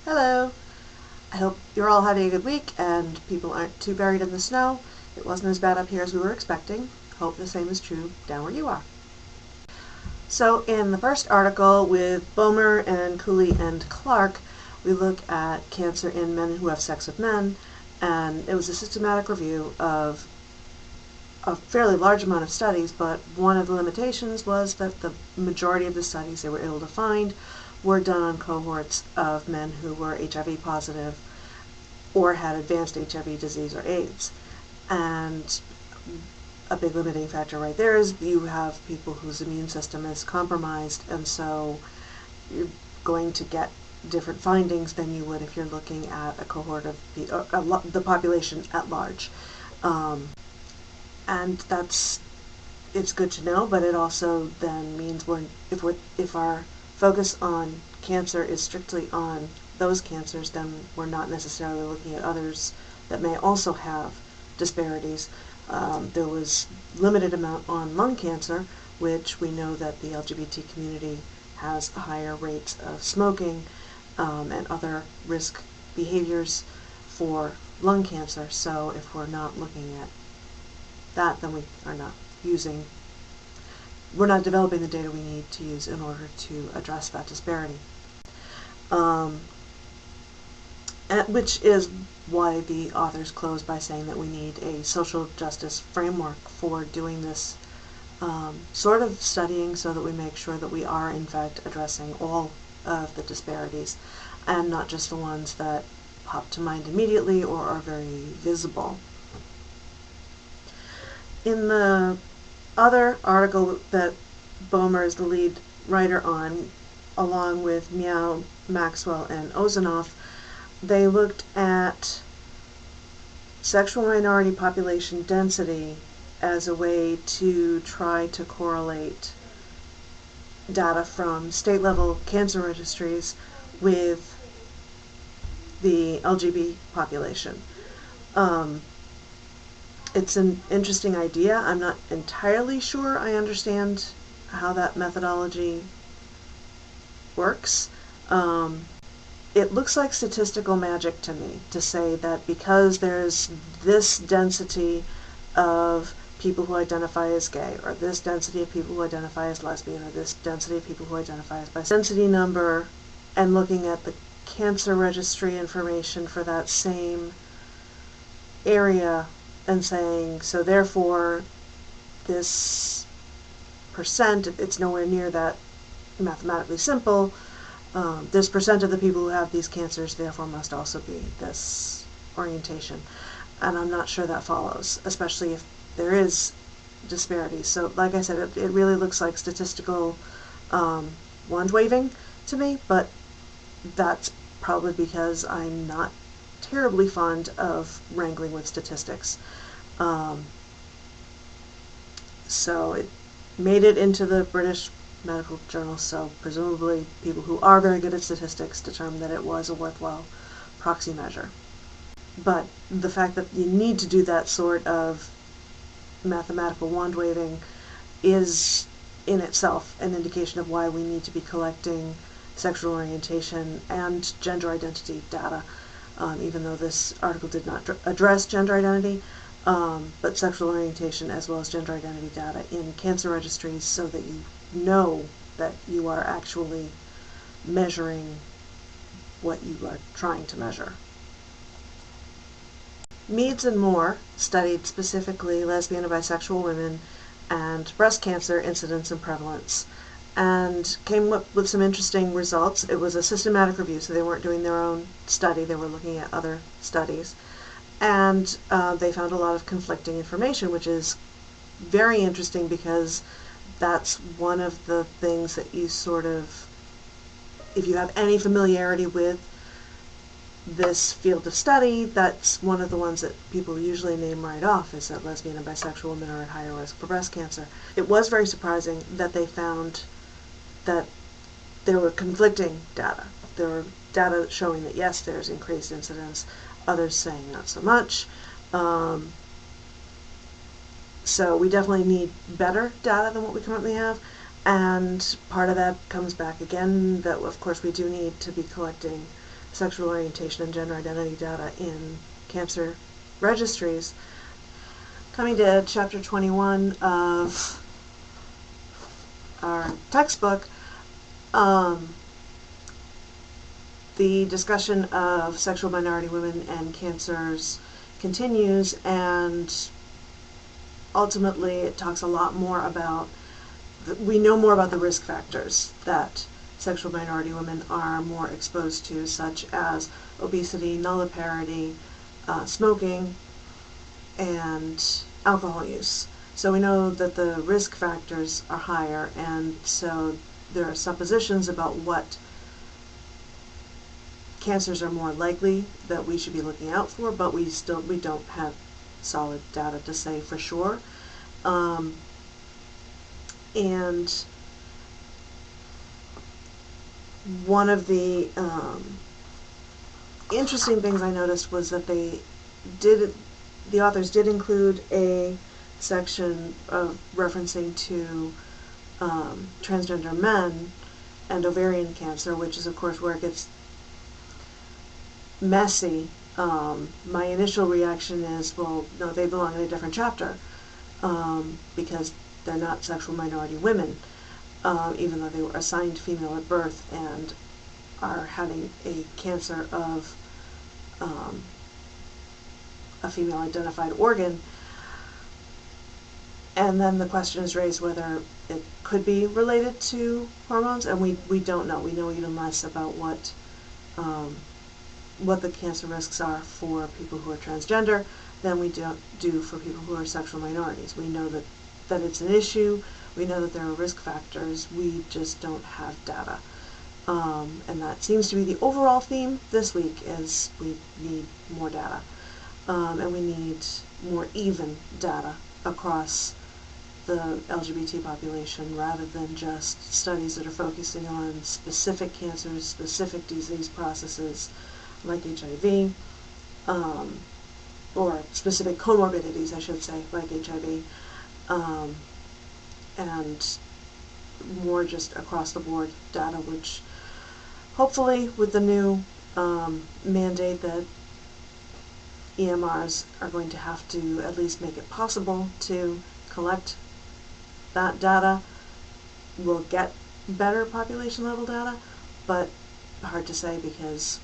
Hello! I hope you're all having a good week and people aren't too buried in the snow. It wasn't as bad up here as we were expecting. Hope the same is true down where you are. So in the first article with Bomer and Cooley and Clark, we look at cancer in men who have sex with men, and it was a systematic review of a fairly large amount of studies, but one of the limitations was that the majority of the studies they were able to find were done on cohorts of men who were HIV positive or had advanced HIV disease or AIDS. And a big limiting factor right there is you have people whose immune system is compromised, and so you're going to get different findings than you would if you're looking at a cohort of the population at large. And it's good to know, but it also then means if our focus on cancer is strictly on those cancers, then we're not necessarily looking at others that may also have disparities. There was limited amount on lung cancer, which we know that the LGBT community has higher rates of smoking and other risk behaviors for lung cancer. So if we're not looking at that, then we're not developing the data we need to use in order to address that disparity. Which is why the authors close by saying that we need a social justice framework for doing this sort of studying, so that we make sure that we are in fact addressing all of the disparities and not just the ones that pop to mind immediately or are very visible. In the other article that Bomer is the lead writer on, along with Meow, Maxwell, and Ozanoff, they looked at sexual minority population density as a way to try to correlate data from state-level cancer registries with the LGBT population. It's an interesting idea. I'm not entirely sure I understand how that methodology works. It looks like statistical magic to me to say that because there's this density of people who identify as gay, or this density of people who identify as lesbian, or this density of people who identify as bisexual, density number, and looking at the cancer registry information for that same area and saying, so therefore this percent, it's nowhere near that mathematically simple, this percent of the people who have these cancers therefore must also be this orientation. And I'm not sure that follows, especially if there is disparity. So like I said, it really looks like statistical wand waving to me, but that's probably because I'm not terribly fond of wrangling with statistics. So it made it into the British Medical Journal, so presumably people who are very good at statistics determined that it was a worthwhile proxy measure. But the fact that you need to do that sort of mathematical wand waving is in itself an indication of why we need to be collecting sexual orientation and gender identity data, even though this article did not address gender identity, but sexual orientation as well as gender identity data in cancer registries, so that you know that you are actually measuring what you are trying to measure. Meads and Moore studied specifically lesbian and bisexual women and breast cancer incidence and prevalence, and came up with some interesting results. It was a systematic review, so they weren't doing their own study, they were looking at other studies. And they found a lot of conflicting information, which is very interesting because that's one of the things that you sort of, if you have any familiarity with this field of study, that's one of the ones that people usually name right off, is that lesbian and bisexual women are at higher risk for breast cancer. It was very surprising that they found that there were conflicting data. There were data showing that yes, there's increased incidence, others saying not so much. So we definitely need better data than what we currently have, and part of that comes back again that of course we do need to be collecting sexual orientation and gender identity data in cancer registries. Coming to chapter 21 of our textbook, the discussion of sexual minority women and cancers continues, and ultimately it talks a lot more about, we know more about the risk factors that sexual minority women are more exposed to, such as obesity, nulliparity, smoking, and alcohol use. So we know that the risk factors are higher, and so there are suppositions about what cancers are more likely that we should be looking out for, but we don't have solid data to say for sure. And one of the interesting things I noticed was that the authors did include a section of referencing to transgender men and ovarian cancer, which is of course where it gets messy. My initial reaction is, well, no, they belong in a different chapter, because they're not sexual minority women, even though they were assigned female at birth and are having a cancer of a female identified organ. And then the question is raised whether it could be related to hormones, and we don't know. We know even less about what the cancer risks are for people who are transgender than we do for people who are sexual minorities. We know that it's an issue. We know that there are risk factors. We just don't have data. And that seems to be the overall theme this week, is we need more data. And we need more even data across the LGBT population, rather than just studies that are focusing on specific cancers, specific disease processes like HIV, or specific comorbidities, I should say, like HIV, and more just across the board data, which hopefully with the new mandate that EMRs are going to have to at least make it possible to collect that data, we'll get better population level data, but hard to say, because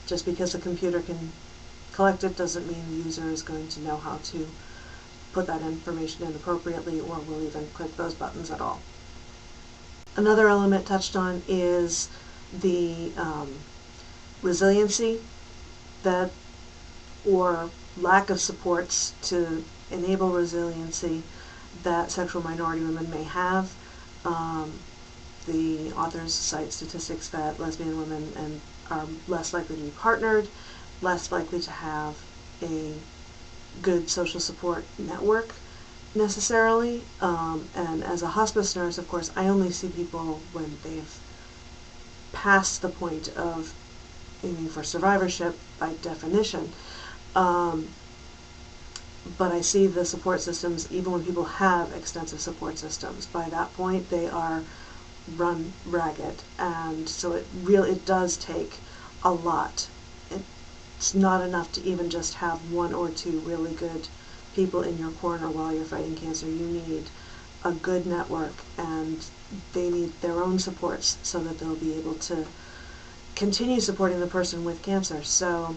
just because a computer can collect it doesn't mean the user is going to know how to put that information in appropriately, or will even click those buttons at all. Another element touched on is the resiliency that, or lack of supports to enable resiliency, that sexual minority women may have. The authors cite statistics that lesbian women are less likely to be partnered, less likely to have a good social support network necessarily. And as a hospice nurse, of course, I only see people when they've passed the point of aiming for survivorship by definition. But I see the support systems even when people have extensive support systems. By that point, they are run ragged, and so it does take a lot. It's not enough to even just have one or two really good people in your corner while you're fighting cancer. You need a good network, and they need their own supports so that they'll be able to continue supporting the person with cancer. So,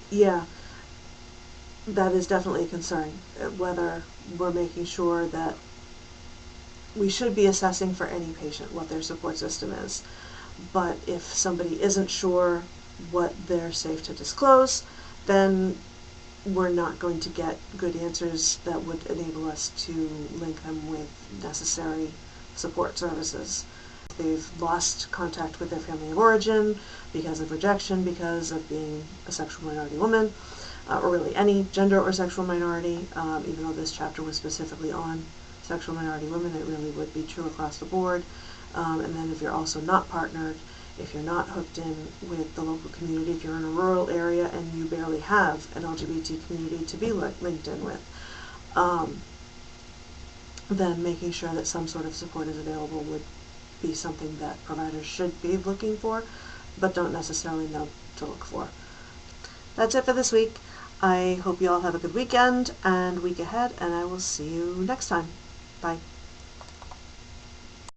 yeah, that is definitely a concern, whether we're making sure that we should be assessing for any patient what their support system is. But if somebody isn't sure what they're safe to disclose, then we're not going to get good answers that would enable us to link them with necessary support services. They've lost contact with their family of origin because of rejection, because of being a sexual minority woman, or really any gender or sexual minority. Even though this chapter was specifically on sexual minority women, it really would be true across the board. And then if you're also not partnered, if you're not hooked in with the local community, if you're in a rural area and you barely have an LGBT community to be linked in with, then making sure that some sort of support is available would be something that providers should be looking for, but don't necessarily know to look for. That's it for this week. I hope you all have a good weekend and week ahead, and I will see you next time. Bye.